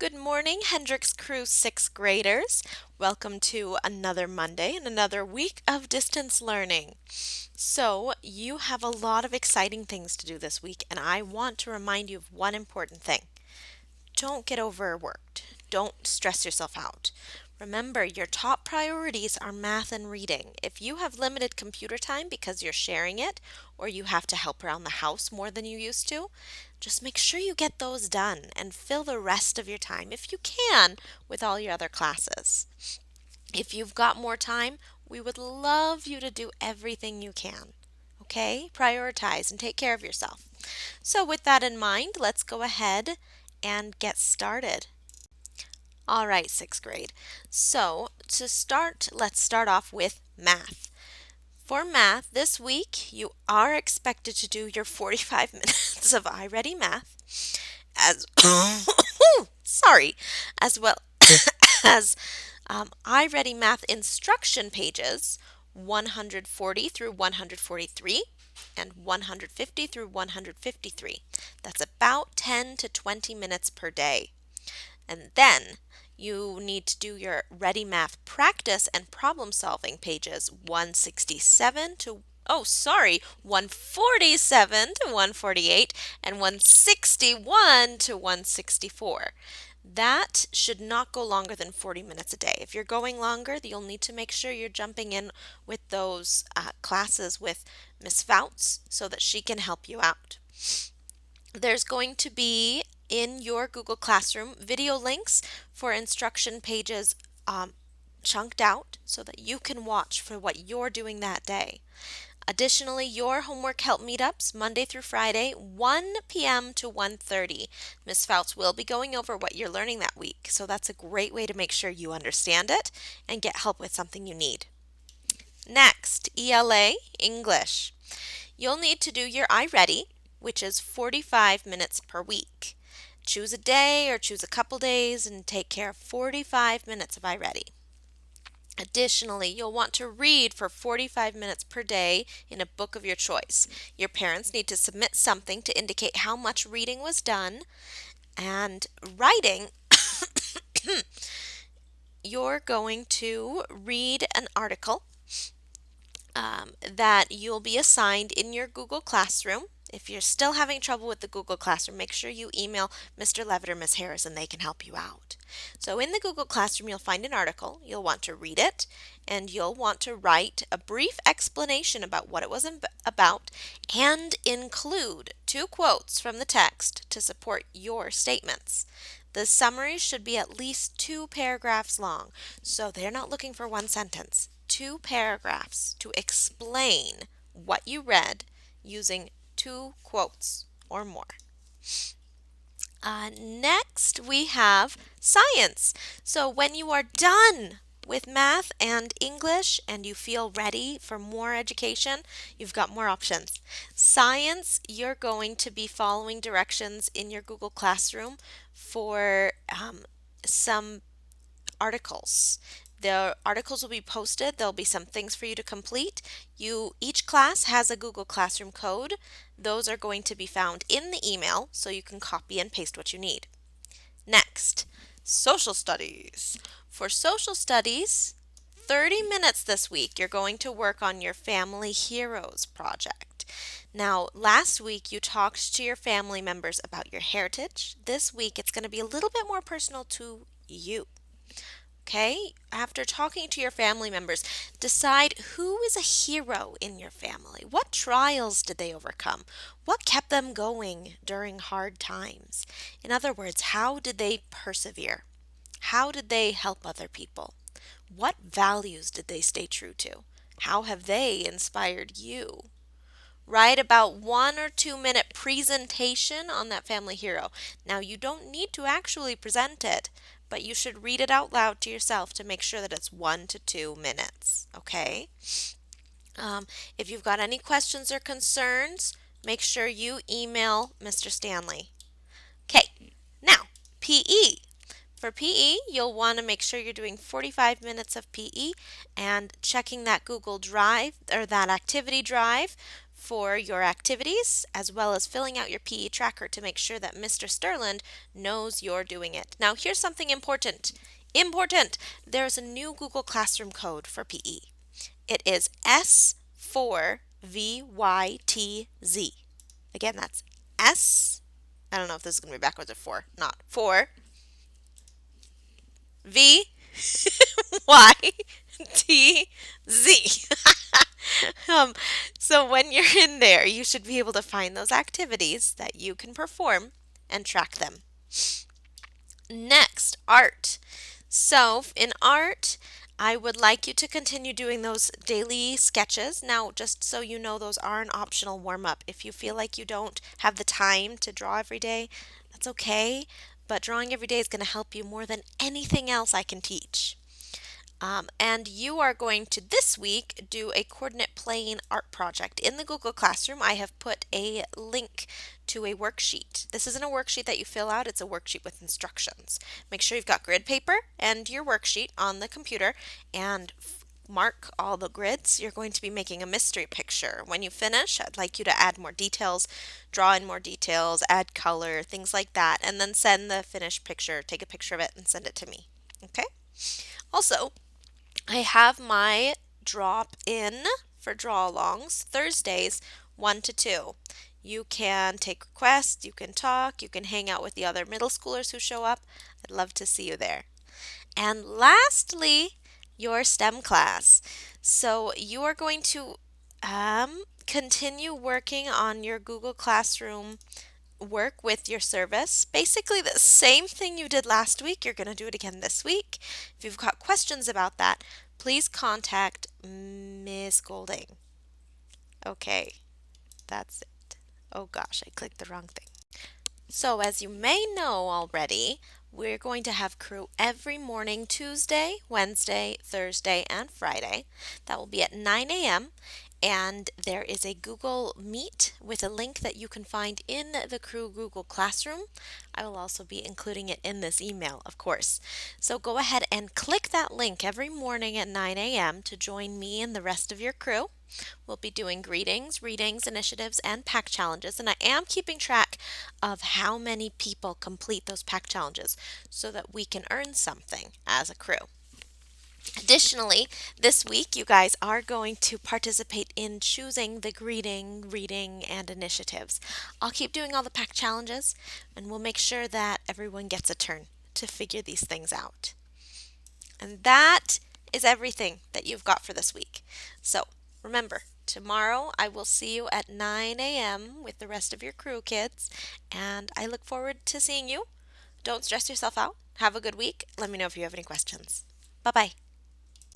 Good morning, Hendricks Crew 6th graders. Welcome to another Monday and another week of distance learning. So, you have a lot of exciting things to do this week, and I want to remind you of one important thing. Don't get overworked. Don't stress yourself out. Remember, your top priorities are math and reading. If you have limited computer time because you're sharing it or you have to help around the house more than you used to, just make sure you get those done and fill the rest of your time, if you can, with all your other classes. If you've got more time, we would love you to do everything you can. Okay? Prioritize and take care of yourself. So, with that in mind, let's go ahead and get started. All right, 6th grade. So, let's start off with math. For math, this week you are expected to do your 45 minutes of iReady Math as sorry, as well as iReady Math instruction pages 140 through 143 and 150 through 153. That's about 10 to 20 minutes per day. And then you need to do your Ready Math practice and problem solving pages 147 to 148 and 161 to 164. That should not go longer than 40 minutes a day. If you're going longer, you'll need to make sure you're jumping in with those classes with Miss Fouts so that she can help you out. There's going to be in your Google Classroom video links for instruction pages chunked out so that you can watch for what you're doing that day. Additionally, your homework help meetups Monday through Friday, 1 p.m. to 1:30. Ms. Fouts will be going over what you're learning that week, so that's a great way to make sure you understand it and get help with something you need. Next, ELA English. You'll need to do your iReady, which is 45 minutes per week. Choose a day or choose a couple days and take care of 45 minutes of iReady. Additionally, you'll want to read for 45 minutes per day in a book of your choice. Your parents need to submit something to indicate how much reading was done, and writing, you're going to read an article that you'll be assigned in your Google Classroom. If you're still having trouble with the Google Classroom, make sure you email Mr. Levitt or Ms. Harris and they can help you out. So in the Google Classroom, you'll find an article. You'll want to read it and you'll want to write a brief explanation about what it was about and include 2 quotes from the text to support your statements. The summary should be at least 2 paragraphs long, so they're not looking for 1 sentence. 2 paragraphs to explain what you read using 2 quotes or more. Next, we have science. So when you are done with math and English and you feel ready for more education, you've got more options. Science, you're going to be following directions in your Google Classroom for some articles. The articles will be posted. There'll be some things for you to complete. Each class has a Google Classroom code. Those are going to be found in the email, so you can copy and paste what you need. Next, social studies. For social studies, 30 minutes this week, you're going to work on your Family Heroes project. Now, last week you talked to your family members about your heritage. This week it's going to be a little bit more personal to you. Okay, after talking to your family members, decide who is a hero in your family. What trials did they overcome? What kept them going during hard times? In other words, how did they persevere? How did they help other people? What values did they stay true to? How have they inspired you? Write about 1 or 2 minute presentation on that family hero. Now, you don't need to actually present it, but you should read it out loud to yourself to make sure that it's 1 to 2 minutes, okay? If you've got any questions or concerns, make sure you email Mr. Stanley. Okay, now, PE. For PE, you'll want to make sure you're doing 45 minutes of PE and checking that Google Drive or that activity drive for your activities, as well as filling out your PE tracker to make sure that Mr. Sterland knows you're doing it. Now, here's something important. Important! There's a new Google Classroom code for PE. It is S4VYTZ. Again, that's S. I don't know if this is going to be backwards or four. Not. 4VYTZ. So when you're in there, you should be able to find those activities that you can perform and track them. Next, art. So in art, I would like you to continue doing those daily sketches. Now, just so you know, those are an optional warm-up. If you feel like you don't have the time to draw every day, that's okay. But drawing every day is going to help you more than anything else I can teach. And you are going to this week do a coordinate plane art project. In the Google Classroom, I have put a link to a worksheet. This isn't a worksheet that you fill out, it's a worksheet with instructions. Make sure you've got grid paper and your worksheet on the computer and mark all the grids. You're going to be making a mystery picture. When you finish, I'd like you to add more details, draw in more details, add color, things like that, and then send the finished picture, take a picture of it and send it to me. Okay? Also, I have my drop in for draw alongs Thursdays 1 to 2. You can take requests, you can talk, you can hang out with the other middle schoolers who show up. I'd love to see you there. And lastly, your STEM class. So you are going to continue working on your Google Classroom work with your service. Basically the same thing you did last week, you're going to do it again this week. If you've got questions about that, please contact Ms. Golding. Okay, that's it. Oh gosh, I clicked the wrong thing. So as you may know already, we're going to have crew every morning, Tuesday, Wednesday, Thursday, and Friday. That will be at 9 a.m. And there is a Google Meet with a link that you can find in the crew Google Classroom. I will also be including it in this email, of course. So go ahead and click that link every morning at 9 a.m. to join me and the rest of your crew. We'll be doing greetings, readings, initiatives, and pack challenges, and I am keeping track of how many people complete those pack challenges so that we can earn something as a crew. Additionally, this week you guys are going to participate in choosing the greeting, reading, and initiatives. I'll keep doing all the pack challenges, and we'll make sure that everyone gets a turn to figure these things out. And that is everything that you've got for this week. So remember, tomorrow I will see you at 9 a.m. with the rest of your crew kids, and I look forward to seeing you. Don't stress yourself out. Have a good week. Let me know if you have any questions. Bye-bye.